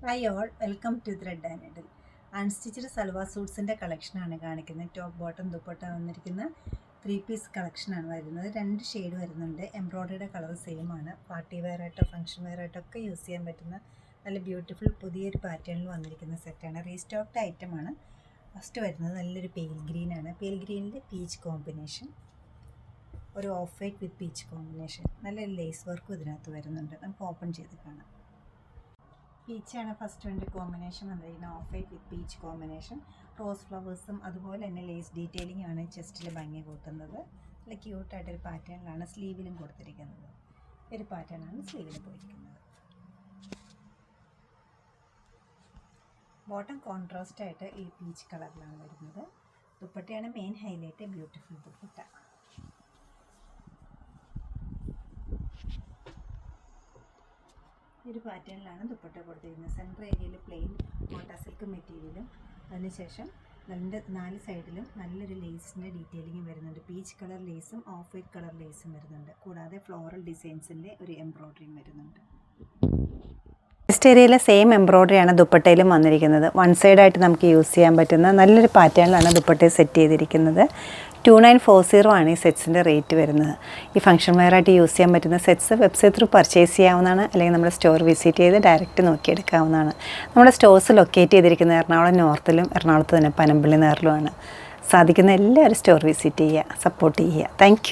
Hi all, welcome to thread and needle. Unstitched salwar സൂട്ട്സിൻ്റെ കളക്ഷനാണ് കാണിക്കുന്നത്. ടോപ്പ് ബോട്ടം ദുപ്പട്ട വന്നിരിക്കുന്ന 3 പീസ് കളക്ഷനാണ് വരുന്നത്. 2 ഷെയ്ഡ് വരുന്നുണ്ട്. എംബ്രോയ്ഡറിയുടെ കളർ സെയിം ആണ്. പാർട്ടി വെയർ ആയിട്ടോ ഫംഗ്ഷൻ വെയർ ആയിട്ടോ ഒക്കെ യൂസ് ചെയ്യാൻ പറ്റുന്ന നല്ല ബ്യൂട്ടിഫുൾ പുതിയൊരു പാറ്റേണിൽ വന്നിരിക്കുന്ന സെറ്റാണ്. റീസ്റ്റോക്ഡ് ഐറ്റമാണ്. ഫസ്റ്റ് വരുന്നത് നല്ലൊരു പെയിൽ ഗ്രീൻ ആണ്. പെയിൽ ഗ്രീനിൽ പീച്ച് കോമ്പിനേഷൻ, ഒരു off white with peach combination. നല്ലൊരു ലേസ് വർക്കും ഇതിനകത്ത് വരുന്നുണ്ട്. നമുക്ക് ഓപ്പൺ ചെയ്ത് കാണാം. പീച്ചാണ് ഫസ്റ്റ് വേണ്ട കോമ്പിനേഷൻ വന്നിരിക്കുന്നത്. Off white with peach combination, rose ഫ്ലവേഴ്സും അതുപോലെ തന്നെ ലേസ് ഡീറ്റെയിലിംഗ് ആണ് ചെസ്റ്റിൽ ഭംഗി കൂട്ടുന്നത്. നല്ല ക്യൂട്ടായിട്ടൊരു പാറ്റേണിലാണ് സ്ലീവിലും കൊടുത്തിരിക്കുന്നത്. ഒരു പാറ്റേണാണ് സ്ലീവിൽ പോയിരിക്കുന്നത്. ബോട്ടം കോൺട്രാസ്റ്റ് ആയിട്ട് ഈ പീച്ച് കളറിലാണ് വരുന്നത്. ദുപ്പട്ടയാണ് മെയിൻ ഹൈലൈറ്റ്. ബ്യൂട്ടിഫുൾ ദുപ്പട്ട. ഒരു പാറ്റേണിലാണ് ദുപ്പട്ട കൊടുത്തിരിക്കുന്നത്. സെൻറ്റർ ഏരിയയിൽ പ്ലെയിൻ കോട്ട സിൽക്ക് മെറ്റീരിയലും അതിനുശേഷം 4 സൈഡിലും നല്ലൊരു ലേസിൻ്റെ ഡീറ്റെയിലിംഗ് വരുന്നുണ്ട്. പീച്ച് കളർ ലേസും ഓഫ് വൈറ്റ് കളർ ലേസും വരുന്നുണ്ട്. കൂടാതെ ഫ്ലോറൽ ഡിസൈൻസിൻ്റെ ഒരു എംബ്രോയ്ഡറിയും വരുന്നുണ്ട്. ചെസ്റ്റ് ഏരിയയിലെ സെയിം എംബ്രോയ്ഡറിയാണ് ദുപ്പട്ടയിലും വന്നിരിക്കുന്നത്. വൺ സൈഡായിട്ട് നമുക്ക് യൂസ് ചെയ്യാൻ പറ്റുന്ന നല്ലൊരു പാറ്റേണിലാണ് ദുപ്പട്ടയെ സെറ്റ് ചെയ്തിരിക്കുന്നത്. 2940 ആണ് ഈ സെറ്റ്സിൻ്റെ റേറ്റ് വരുന്നത്. ഈ ഫംഗ്ഷൻ വെയറായിട്ട് യൂസ് ചെയ്യാൻ പറ്റുന്ന സെറ്റ്സ് വെബ്സൈറ്റ് ത്രൂ പർച്ചേസ് ചെയ്യാവുന്നതാണ്. അല്ലെങ്കിൽ നമ്മുടെ സ്റ്റോർ വിസിറ്റ് ചെയ്ത് ഡയറക്റ്റ് നോക്കിയെടുക്കാവുന്നതാണ്. നമ്മുടെ സ്റ്റോഴ്സ് ലൊക്കേറ്റ് ചെയ്തിരിക്കുന്നത് എറണാകുളം നോർത്തിലും എറണാകുളത്ത് തന്നെ പനമ്പള്ളി നേറിലുമാണ്. സാധിക്കുന്ന എല്ലാവരും സ്റ്റോർ വിസിറ്റ് ചെയ്യുക, സപ്പോർട്ട് ചെയ്യുക. താങ്ക്